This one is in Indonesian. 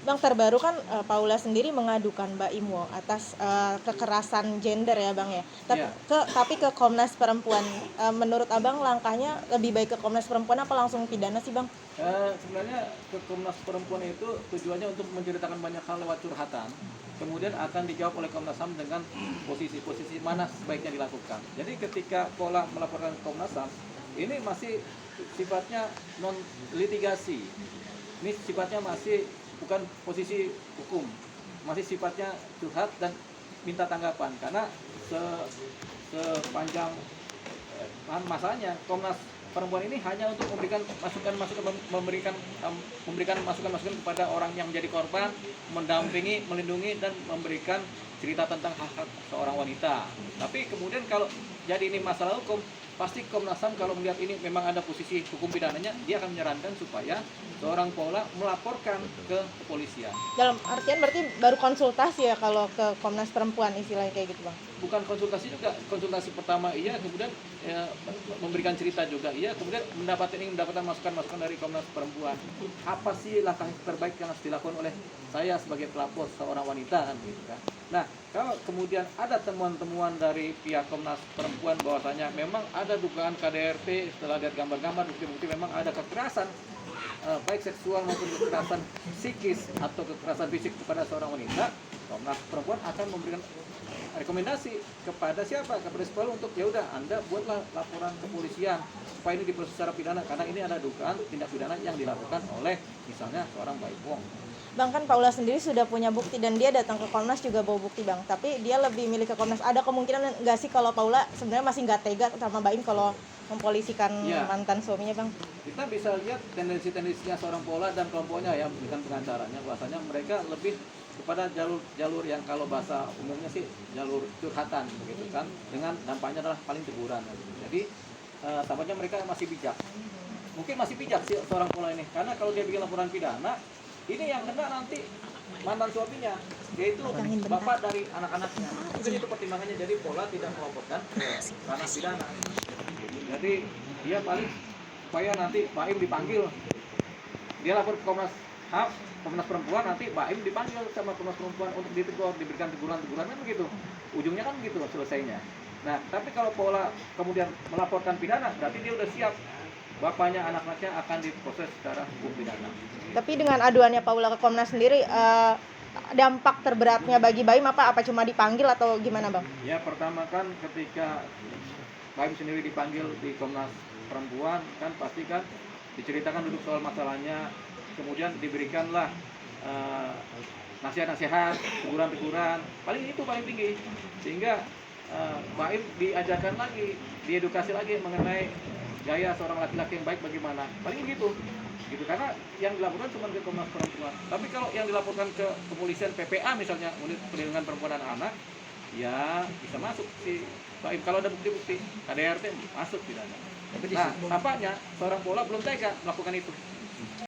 Bang, terbaru kan Paula sendiri mengadukan Mbak Imwo atas kekerasan gender ya Bang ya. Ya, Tapi ke Komnas Perempuan. Menurut Abang langkahnya lebih baik ke Komnas Perempuan apa langsung pidana sih Bang? sebenarnya ke Komnas Perempuan itu tujuannya untuk menceritakan banyak hal lewat curhatan. Kemudian akan dijawab oleh Komnas HAM dengan posisi-posisi mana sebaiknya dilakukan. Jadi ketika Pola melaporkan ke Komnas HAM, ini masih sifatnya non litigasi. Ini sifatnya masih bukan posisi hukum, masih sifatnya curhat dan minta tanggapan karena sepanjang masanya Komnas Perempuan ini hanya untuk memberikan masukan-masukan, memberikan masukan-masukan kepada orang yang menjadi korban, mendampingi, melindungi dan memberikan cerita tentang hak-hak seorang wanita. Tapi kemudian kalau jadi ini masalah hukum, pasti Komnas HAM kalau melihat ini memang ada posisi hukum pidananya, dia akan menyarankan supaya seorang Paula melaporkan ke kepolisian. Dalam artian berarti baru konsultasi ya kalau ke Komnas Perempuan istilahnya kayak gitu Bang? Bukan konsultasi juga, konsultasi pertama iya, kemudian ya, memberikan cerita juga iya, kemudian mendapatkan masukan-masukan dari Komnas Perempuan. Apa sih langkah terbaik yang harus dilakukan oleh saya sebagai pelapor seorang wanita kan gitu kan. Nah, kalau kemudian ada temuan-temuan dari pihak Komnas Perempuan bahwasanya memang ada dugaan KDRT, setelah lihat gambar-gambar bukti-bukti memang ada kekerasan baik seksual maupun kekerasan psikis atau kekerasan fisik kepada seorang wanita, Komnas Perempuan akan memberikan rekomendasi kepada siapa? Kepada sekolah untuk ya udah Anda buatlah laporan kepolisian supaya ini diproses secara pidana karena ini ada dugaan tindak pidana yang dilakukan oleh misalnya seorang Baik Wong. Bang, kan Paula sendiri sudah punya bukti dan dia datang ke Komnas juga bawa bukti Bang. Tapi dia lebih milih ke Komnas. Ada kemungkinan nggak sih kalau Paula sebenarnya masih nggak tega sama Baim kalau mempolisikan mantan suaminya Bang? Kita bisa lihat tendensi-tendensinya seorang Paula dan kelompoknya ya, bukan pengacaranya, bahwasanya mereka lebih kepada jalur yang kalau bahasa umumnya sih jalur curhatan begitu kan, dengan dampaknya adalah paling teguran. Jadi tampaknya mereka masih bijak. Mungkin masih bijak sih seorang Paula ini, karena kalau dia bikin laporan pidana, ini yang kena nanti mantan suaminya, yaitu bapak dari anak-anaknya. Mungkin itu pertimbangannya, jadi Paula tidak melaporkan ranah pidana. Jadi dia paling supaya nanti Baim dipanggil, dia lapor ke Komnas HAM, Komnas Perempuan, nanti Baim dipanggil sama Komnas Perempuan untuk ditegur, diberikan teguran-teguran kan begitu. Ujungnya kan begitu selesainya. Nah, tapi kalau Paula kemudian melaporkan pidana, berarti dia udah siap bapaknya, anak-anaknya akan diproses secara hukum pidana. Tapi dengan aduannya Paula ke Komnas sendiri, dampak terberatnya bagi Baim apa? Apa cuma dipanggil atau gimana Bang? Ya, pertama kan ketika Baim sendiri dipanggil di Komnas Perempuan kan pasti kan diceritakan duduk soal masalahnya, kemudian diberikanlah nasihat-nasihat, teguran-teguran, paling itu paling tinggi, sehingga Baim diajarkan lagi, diedukasi lagi mengenai gaya seorang laki-laki yang baik bagaimana, paling gitu karena yang dilaporkan cuma ke Komnas Perempuan. Tapi kalau yang dilaporkan ke kepolisian, PPA misalnya, Unit Perlindungan Perempuan dan Anak, ya bisa masuk si Baim kalau ada bukti-bukti KDRT masuk pidana. Nah, tampaknya seorang Paula belum tega melakukan itu.